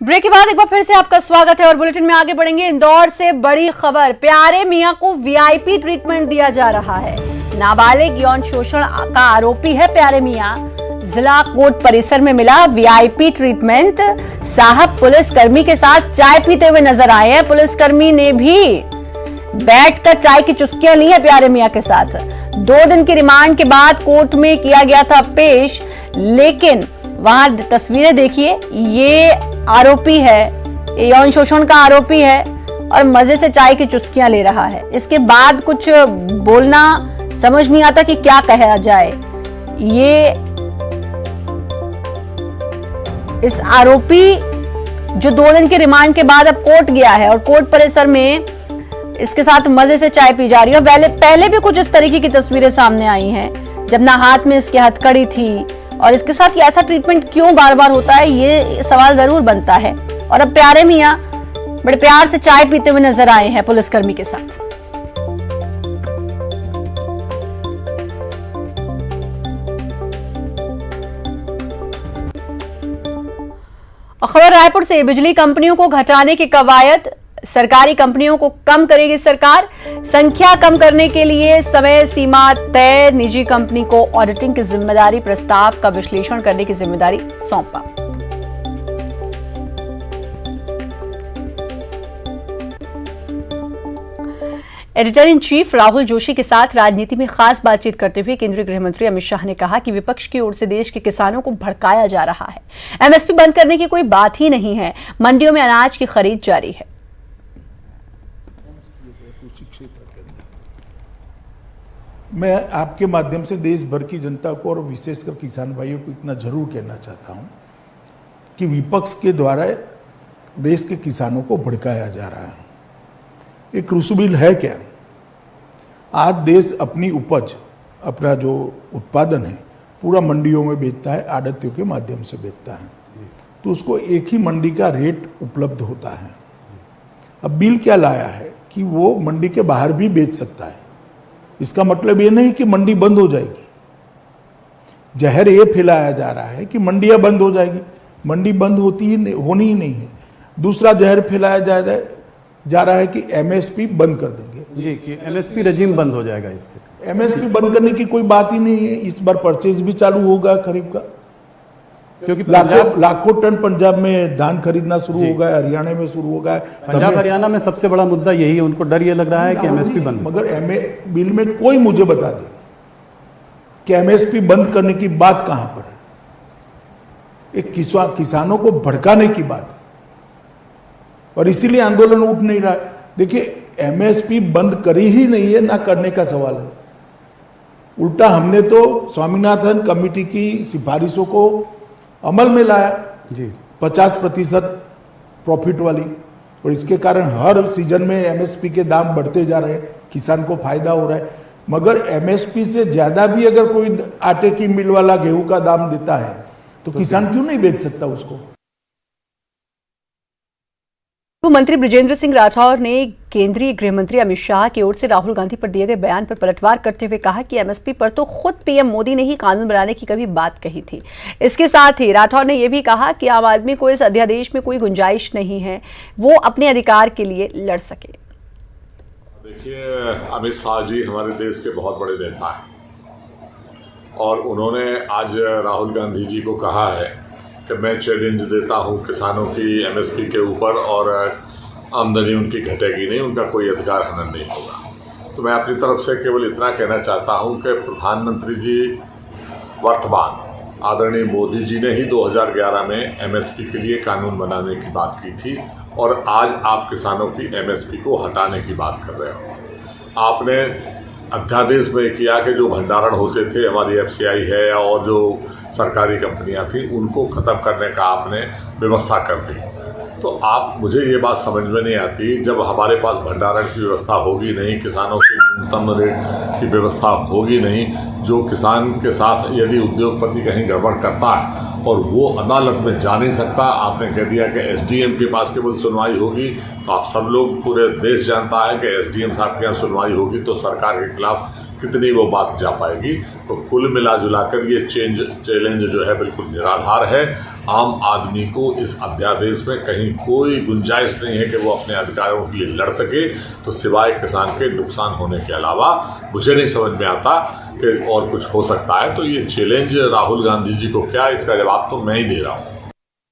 Break के बाद एक बार फिर से आपका स्वागत है और बुलेटिन में आगे बढ़ेंगे। इंदौर से बड़ी खबर, प्यारे मियां को वीआईपी ट्रीटमेंट दिया जा रहा है। नाबालिग यौन शोषण का आरोपी है प्यारे मियां। जिला कोर्ट परिसर में मिला वीआईपी ट्रीटमेंट। साहब पुलिसकर्मी के साथ चाय पीते हुए नजर आए हैं। पुलिसकर्मी ने भी बैठकर चाय की चुस्कियां ली है प्यारे मियां के साथ। 2 दिन की रिमांड के बाद कोर्ट में किया गया था पेश, लेकिन वहां तस्वीरें देखिए, ये आरोपी है, ये यौन शोषण का आरोपी है और मजे से चाय की चुस्कियां ले रहा है। इसके बाद कुछ बोलना समझ नहीं आता कि क्या कहा जाए। ये इस आरोपी जो 2 दिन के रिमांड के बाद अब कोर्ट गया है और कोर्ट परिसर में इसके साथ मजे से चाय पी जा रही है। पहले भी कुछ इस तरीके की तस्वीरें सामने आई हैं, जब ना हाथ में इसके हथकड़ी थी, और इसके साथ ये ऐसा ट्रीटमेंट क्यों बार बार होता है, ये सवाल जरूर बनता है। और अब प्यारे मियां बड़े प्यार से चाय पीते हुए नजर आए हैं पुलिसकर्मी के साथ। खबर रायपुर से, बिजली कंपनियों को घटाने की कवायद, सरकारी कंपनियों को कम करेगी सरकार। संख्या कम करने के लिए समय सीमा तय, निजी कंपनी को ऑडिटिंग की जिम्मेदारी, प्रस्ताव का विश्लेषण करने की जिम्मेदारी सौंपा। Editor in chief Rahul Joshi के साथ राजनीति में खास बातचीत करते हुए केंद्रीय गृह मंत्री अमित शाह ने कहा कि विपक्ष की ओर से देश के किसानों को भड़काया जा रहा है। एमएसपी बंद करने की कोई बात ही नहीं है, मंडियों में अनाज की खरीद जारी है। मैं आपके माध्यम से देश भर की जनता को और विशेषकर किसान भाइयों को इतना जरूर कहना चाहता हूं कि विपक्ष के द्वारा देश के किसानों को भड़काया जा रहा है। ये कृषि बिल है क्या? आज देश अपनी उपज, अपना जो उत्पादन है पूरा मंडियों में बेचता है, आड़तियों के माध्यम से बेचता है, तो उसको एक ही मंडी का रेट उपलब्ध होता है। अब बिल क्या लाया है कि वो मंडी के बाहर भी बेच सकता है। इसका मतलब ये नहीं कि मंडी बंद हो जाएगी। जहर ये फैलाया जा रहा है कि मंडियां बंद हो जाएगी। मंडी बंद होनी ही नहीं है। दूसरा जहर फैलाया जा रहा है कि एमएसपी बंद कर देंगे जी, कि एमएसपी रजीम बंद हो जाएगा। इससे एमएसपी बंद करने की कोई बात ही नहीं है। इस बार परचेज भी चालू होगा खरीफ का, क्योंकि लाखों टन पंजाब में धान खरीदना शुरू हो गया, हरियाणा में शुरू हो गया। पंजाब हरियाणा में सबसे बड़ा मुद्दा यही है, उनको डर ये लग रहा है कि एमएसपी बंद। मगर बिल में कोई मुझे बता दे कि एमएसपी बंद करने की बात कहां पर है। एक किसानों को भड़काने की बात है और इसीलिए आंदोलन उठ नहीं रहा है। देखिए, एमएसपी बंद करी ही नहीं है, ना करने का सवाल है। उल्टा हमने तो स्वामीनाथन कमेटी की सिफारिशों को अमल में लाया जी, 50% प्रॉफिट वाली, और इसके कारण हर सीजन में एमएसपी के दाम बढ़ते जा रहे हैं, किसान को फायदा हो रहा है। मगर एमएसपी से ज्यादा भी अगर कोई आटे की मिल वाला गेहूं का दाम देता है तो किसान क्यों नहीं बेच सकता उसको? मंत्री बृजेंद्र सिंह राठौर ने केंद्रीय गृह मंत्री अमित शाह की ओर से राहुल गांधी पर दिए गए बयान पर पलटवार करते हुए कहा कि एमएसपी पर तो खुद पीएम मोदी ने ही कानून बनाने की कभी बात कही थी। इसके साथ ही राठौर ने यह भी कहा कि आम आदमी को इस अध्यादेश में कोई गुंजाइश नहीं है, वो अपने अधिकार के लिए लड़ सके। देखिए, अमित शाह जी हमारे देश के बहुत बड़े नेता हैं और उन्होंने आज राहुल गांधी जी को कहा है कि मैं चैलेंज देता हूं किसानों की एमएसपी के ऊपर और आमदनी उनकी घटेगी नहीं, उनका कोई अधिकार हनन नहीं होगा। तो मैं अपनी तरफ से केवल इतना कहना चाहता हूं कि प्रधानमंत्री जी वर्तमान आदरणीय मोदी जी ने ही 2011 में एमएसपी के लिए कानून बनाने की बात की थी और आज आप किसानों की एमएसपी को हटाने की बात कर रहे हो। आपने अध्यादेश में किया कि जो भंडारण होते थे, हमारी एफसीआई है और जो सरकारी कंपनियां थी, उनको ख़त्म करने का आपने व्यवस्था कर दी। तो आप मुझे ये बात समझ में नहीं आती, जब हमारे पास भंडारण की व्यवस्था होगी नहीं, किसानों की न्यूनतम रेट की व्यवस्था होगी नहीं, जो किसान के साथ यदि उद्योगपति कहीं गड़बड़ करता है और वो अदालत में जा नहीं सकता, आपने कह दिया कि एसडीएम के पास केवल सुनवाई होगी, तो आप सब लोग, पूरे देश जानता है कि एसडीएम साहब के यहाँ सुनवाई होगी तो सरकार के खिलाफ कितनी वो बात जा पाएगी। तो कुल मिला जुलाकर ये चैलेंज जो है बिल्कुल निराधार है आम आदमी को इस अध्यादेश में कहीं कोई गुंजाइश नहीं है कि वो अपने अधिकारों के लिए लड़ सके, तो सिवाय किसान के नुकसान होने के अलावा मुझे नहीं समझ में आता कि और कुछ हो सकता है। तो ये चैलेंज राहुल गांधी जी को क्या, इसका जवाब तो मैं ही दे रहा हूँ।